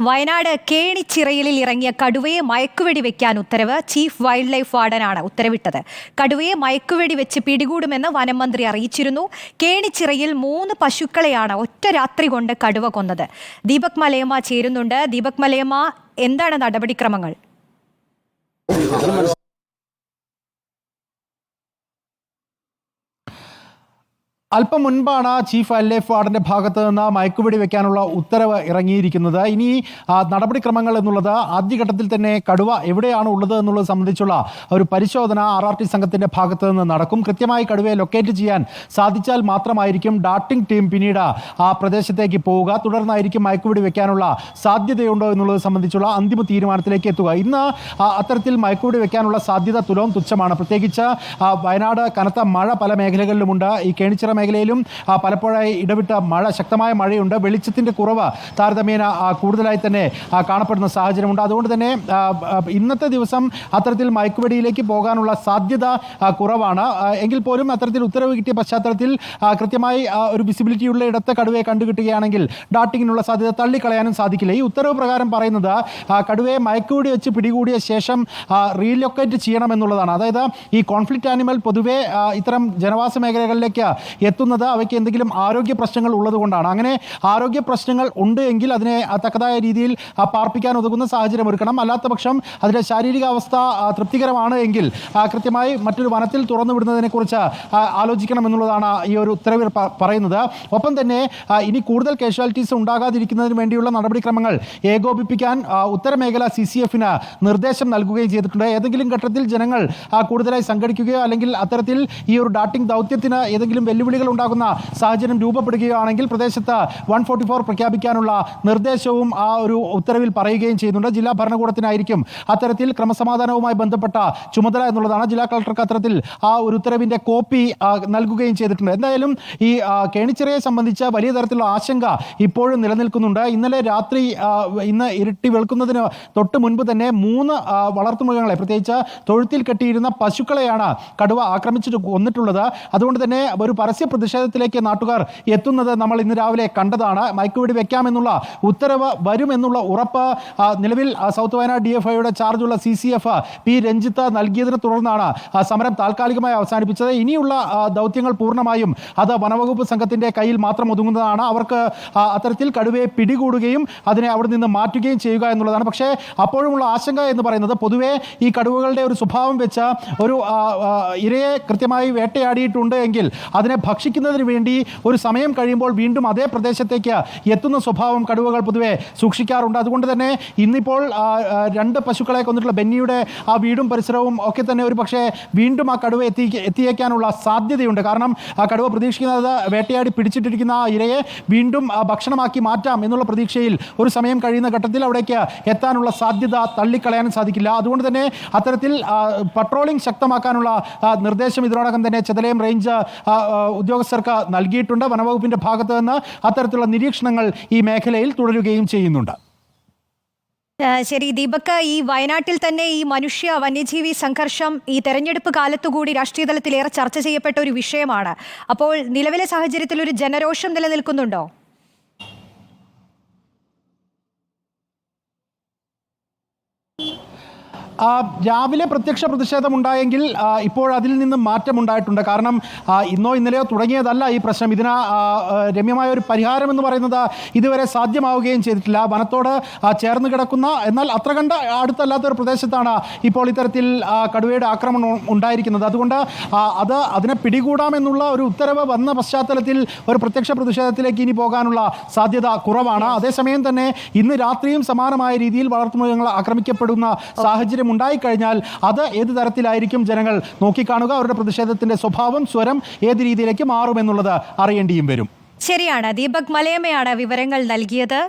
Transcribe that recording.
വയനാട് കേണിച്ചിറയിലിൽ ഇറങ്ങിയ കടുവയെ മയക്കുവെടി വെക്കാൻ ഉത്തരവ്. ചീഫ് വൈൽഡ് ലൈഫ് വാർഡനാണ് ഉത്തരവിട്ടത്. കടുവയെ മയക്കുവെടി വെച്ച് പിടികൂടുമെന്ന് വനം മന്ത്രി അറിയിച്ചിരുന്നു. കേണിച്ചിറയിൽ 3 പശുക്കളെയാണ് ഒറ്റ രാത്രി കൊണ്ട് കടുവ കൊന്നത്. ദീപക് മലയമ്മ ചേരുന്നുണ്ട്. ദീപക് മലയമ്മ, എന്താണ് നടപടിക്രമങ്ങൾ? അല്പം മുൻപാണ് ചീഫ് വൈൽഡ് ലൈഫ് വാർഡിൻ്റെ ഭാഗത്ത് നിന്ന് മയക്കുവെടി വെക്കാനുള്ള ഉത്തരവ് ഇറങ്ങിയിരിക്കുന്നത്. ഇനി നടപടിക്രമങ്ങൾ എന്നുള്ളത് ആദ്യഘട്ടത്തിൽ തന്നെ കടുവ എവിടെയാണ് ഉള്ളത് എന്നുള്ളത് സംബന്ധിച്ചുള്ള ഒരു പരിശോധന RRT സംഘത്തിൻ്റെ ഭാഗത്ത് നിന്ന് നടക്കും. കൃത്യമായി കടുവയെ ലൊക്കേറ്റ് ചെയ്യാൻ സാധിച്ചാൽ മാത്രമായിരിക്കും ഡാർട്ടിംഗ് ടീം പിന്നീട് ആ പ്രദേശത്തേക്ക് പോവുക. തുടർന്നായിരിക്കും മയക്കുവെടി വെക്കാനുള്ള സാധ്യതയുണ്ടോ എന്നുള്ളത് സംബന്ധിച്ചുള്ള അന്തിമ തീരുമാനത്തിലേക്ക് എത്തുക. ഇന്ന് അത്തരത്തിൽ മയക്കുവെടി വെക്കാനുള്ള സാധ്യത തുലവും തുച്ഛമാണ്. പ്രത്യേകിച്ച് വയനാട് കനത്ത മഴ പല മേഖലകളിലുമുണ്ട്. ഈ കേണിച്ചിറ മേഖലയിലും പലപ്പോഴായി ഇടവിട്ട മഴ, ശക്തമായ മഴയുണ്ട്. വെളിച്ചത്തിൻ്റെ കുറവ് താരതമ്യേന കൂടുതലായി തന്നെ കാണപ്പെടുന്ന സാഹചര്യമുണ്ട്. അതുകൊണ്ട് തന്നെ ഇന്നത്തെ ദിവസം അത്തരത്തിൽ മയക്കുവെടിയിലേക്ക് പോകാനുള്ള സാധ്യത കുറവാണ്. എങ്കിൽ പോലും അത്തരത്തിൽ ഉത്തരവ് കിട്ടിയ പശ്ചാത്തലത്തിൽ കൃത്യമായി ഒരു വിസിബിലിറ്റിയുള്ള ഇടത്ത് കടുവയെ കണ്ടുകിട്ടുകയാണെങ്കിൽ ഡാർട്ടിങ്ങിനുള്ള സാധ്യത തള്ളിക്കളയാനും സാധിക്കില്ല. ഈ ഉത്തരവ് പ്രകാരം പറയുന്നത് കടുവയെ മയക്കുവെടി വെച്ച് പിടികൂടിയ ശേഷം റീലൊക്കേറ്റ് ചെയ്യണമെന്നുള്ളതാണ്. അതായത് ഈ കോൺഫ്ലിക്റ്റ് ആനിമൽ പൊതുവെ ഇത്തരം ജനവാസ മേഖലകളിലേക്ക് എത്തുന്നത് അവയ്ക്ക് എന്തെങ്കിലും ആരോഗ്യ പ്രശ്നങ്ങൾ ഉള്ളതുകൊണ്ടാണ്. അങ്ങനെ ആരോഗ്യ പ്രശ്നങ്ങൾ ഉണ്ട് എങ്കിൽ അതിനെ തക്കതായ രീതിയിൽ പാർപ്പിക്കാൻ ഉതകുന്ന സാഹചര്യം ഒരുക്കണം. അല്ലാത്ത പക്ഷം അതിൻ്റെ ശാരീരിക അവസ്ഥ തൃപ്തികരമാണ് എങ്കിൽ കൃത്യമായി മറ്റൊരു വനത്തിൽ തുറന്നു വിടുന്നതിനെക്കുറിച്ച് ആലോചിക്കണം എന്നുള്ളതാണ് ഈ ഒരു ഉത്തരവിൽ പറയുന്നത്. ഒപ്പം തന്നെ ഇനി കൂടുതൽ കാഷ്വാലിറ്റീസ് ഉണ്ടാകാതിരിക്കുന്നതിന് വേണ്ടിയുള്ള നടപടിക്രമങ്ങൾ ഏകോപിപ്പിക്കാൻ ഉത്തരമേഖല CCF-ന് നിർദ്ദേശം നൽകുകയും ചെയ്തിട്ടുണ്ട്. ഏതെങ്കിലും ഘട്ടത്തിൽ ജനങ്ങൾ കൂടുതലായി സംഘടിക്കുകയോ അല്ലെങ്കിൽ അത്തരത്തിൽ ഈ ഒരു ഡാർട്ടിംഗ് ദൗത്യത്തിന് ഏതെങ്കിലും വെല്ലുവിളികൾ ഉണ്ടാകുന്ന സാഹചര്യം രൂപപ്പെടുകയാണെങ്കിൽ പ്രദേശത്ത് 144 പ്രഖ്യാപിക്കാനുള്ള നിർദ്ദേശവും ആ ഒരു ഉത്തരവിൽ പറയുകയും ചെയ്യുന്നുണ്ട്. ജില്ലാ ഭരണകൂടത്തിനായിരിക്കും അത്തരത്തിൽ ക്രമസമാധാനവുമായി ബന്ധപ്പെട്ട ചുമതല എന്നുള്ളതാണ്. ജില്ലാ കളക്ടർക്ക് അത്തരത്തിൽ ആ ഒരു ഉത്തരവിൻ്റെ കോപ്പി നൽകുകയും ചെയ്തിട്ടുണ്ട്. എന്തായാലും ഈ കേണിച്ചിറയെ സംബന്ധിച്ച് വലിയ തരത്തിലുള്ള ആശങ്ക ഇപ്പോഴും നിലനിൽക്കുന്നുണ്ട്. ഇന്നലെ രാത്രി ഇന്ന് ഇരുട്ടി വെളുക്കുന്നതിന് തൊട്ട് മുൻപ് തന്നെ 3 വളർത്തുമൃഗങ്ങളെ, പ്രത്യേകിച്ച് തൊഴുത്തിൽ കെട്ടിയിരുന്ന പശുക്കളെയാണ് കടുവ ആക്രമിച്ചിട്ട് കൊന്നിട്ടുള്ളത്. അതുകൊണ്ട് തന്നെ ഒരു പരസ്യ പ്രതിഷേധത്തിലേക്ക് നാട്ടുകാർ എത്തുന്നത് നമ്മൾ ഇന്ന് രാവിലെ കണ്ടതാണ്. മയക്കുവെടി വെക്കാമെന്നുള്ള ഉത്തരവ് വരുമെന്നുള്ള ഉറപ്പ് നിലവിൽ സൗത്ത് വയനാട് DFIയുടെ ചാർജുള്ള CCF P രഞ്ജിത്ത് നൽകിയതിനെ തുടർന്നാണ് സമരം താൽക്കാലികമായി അവസാനിപ്പിച്ചത്. ഇനിയുള്ള ദൗത്യങ്ങൾ പൂർണ്ണമായും അത് വനവകുപ്പ് സംഘത്തിൻ്റെ കയ്യിൽ മാത്രം ഒതുങ്ങുന്നതാണ്. അവർക്ക് അത്തരത്തിൽ കടുവയെ പിടികൂടുകയും അതിനെ അവിടെ നിന്ന് മാറ്റുകയും ചെയ്യുക എന്നുള്ളതാണ്. പക്ഷേ അപ്പോഴുമുള്ള ആശങ്ക എന്ന് പറയുന്നത് പൊതുവേ ഈ കടുവകളുടെ ഒരു സ്വഭാവം വെച്ച് ഒരു ഇരയെ കൃത്യമായി വേട്ടയാടിയിട്ടുണ്ട് എങ്കിൽ അതിനെ ഭക്ഷിക്കുന്നതിന് വേണ്ടി ഒരു സമയം കഴിയുമ്പോൾ വീണ്ടും അതേ പ്രദേശത്തേക്ക് എത്തുന്ന സ്വഭാവം കടുവകൾ പൊതുവെ സൂക്ഷിക്കാറുണ്ട്. അതുകൊണ്ട് തന്നെ ഇന്നിപ്പോൾ 2 പശുക്കളെ കൊന്നിട്ടുള്ള ബെന്നിയുടെ ആ വീടും പരിസരവും ഒക്കെ തന്നെ ഒരു പക്ഷേ വീണ്ടും ആ കടുവ എത്തിയേക്കാനുള്ള സാധ്യതയുണ്ട്. കാരണം ആ കടുവ പ്രതീക്ഷിക്കുന്നത് വേട്ടയാടി പിടിച്ചിട്ടിരിക്കുന്ന ആ ഇരയെ വീണ്ടും ഭക്ഷണമാക്കി മാറ്റാം എന്നുള്ള പ്രതീക്ഷയിൽ ഒരു സമയം കഴിയുന്ന ഘട്ടത്തിൽ അവിടേക്ക് എത്താനുള്ള സാധ്യത തള്ളിക്കളയാനും സാധിക്കില്ല. അതുകൊണ്ട് തന്നെ അത്തരത്തിൽ പട്രോളിംഗ് ശക്തമാക്കാനുള്ള നിർദ്ദേശം ഇതിനോടകം തന്നെ ചെതലയം റേഞ്ച് ഉദ്യോഗസ്ഥർക്ക് നൽകിയിട്ടുണ്ട്. വനവകുപ്പിൻ്റെ ഭാഗത്ത് നിന്ന് അത്തരത്തിലുള്ള നിരീക്ഷണങ്ങൾ ഈ മേഖലയിൽ തുടരുകയും ചെയ്യുന്നുണ്ട്. ശരി ദീപക്, ഈ വയനാട്ടിൽ തന്നെ ഈ മനുഷ്യ വന്യജീവി സംഘർഷം ഈ തെരഞ്ഞെടുപ്പ് കാലത്തുകൂടി രാഷ്ട്രീയ തലത്തിൽ ഏറെ ചർച്ച ചെയ്യപ്പെട്ട ഒരു വിഷയമാണ്. അപ്പോൾ നിലവിലെ സാഹചര്യത്തിൽ ഒരു ജനരോഷം നിലനിൽക്കുന്നുണ്ടോ? രാവിലെ പ്രത്യക്ഷ പ്രതിഷേധമുണ്ടായെങ്കിൽ ഇപ്പോൾ അതിൽ നിന്നും മാറ്റമുണ്ടായിട്ടുണ്ട്. കാരണം ഇന്നോ ഇന്നലെയോ തുടങ്ങിയതല്ല ഈ പ്രശ്നം. ഇതിന് രമ്യമായ ഒരു പരിഹാരം എന്ന് പറയുന്നത് ഇതുവരെ സാധ്യമാവുകയും ചെയ്തിട്ടില്ല. വനത്തോട് ചേർന്ന് കിടക്കുന്ന എന്നാൽ അത്ര കണ്ട അടുത്തല്ലാത്തൊരു പ്രദേശത്താണ് ഇപ്പോൾ ഇത്തരത്തിൽ കടുവയുടെ ആക്രമണം ഉണ്ടായിരിക്കുന്നത്. അതുകൊണ്ട് അതിനെ പിടികൂടാമെന്നുള്ള ഒരു ഉത്തരവ് വന്ന പശ്ചാത്തലത്തിൽ ഒരു പ്രത്യക്ഷ പ്രതിഷേധത്തിലേക്ക് ഇനി പോകാനുള്ള സാധ്യത കുറവാണ്. അതേസമയം തന്നെ ഇന്ന് രാത്രിയും സമാനമായ രീതിയിൽ വളർത്തുമൃഗങ്ങൾ ആക്രമിക്കപ്പെടുന്ന സാഹചര്യം ഉണ്ടായിക്കഴിഞ്ഞാൽ അത് ഏത് തരത്തിലായിരിക്കും ജനങ്ങൾ നോക്കിക്കാണുക, അവരുടെ പ്രതിഷേധത്തിന്റെ സ്വഭാവം, സ്വരം ഏത് രീതിയിലേക്ക് മാറുമെന്നുള്ളത് അറിയേണ്ടിയും വരും. ശരിയാണ്. ദീപക് മലയമ്മയാണ് വിവരങ്ങൾ നൽകിയത്.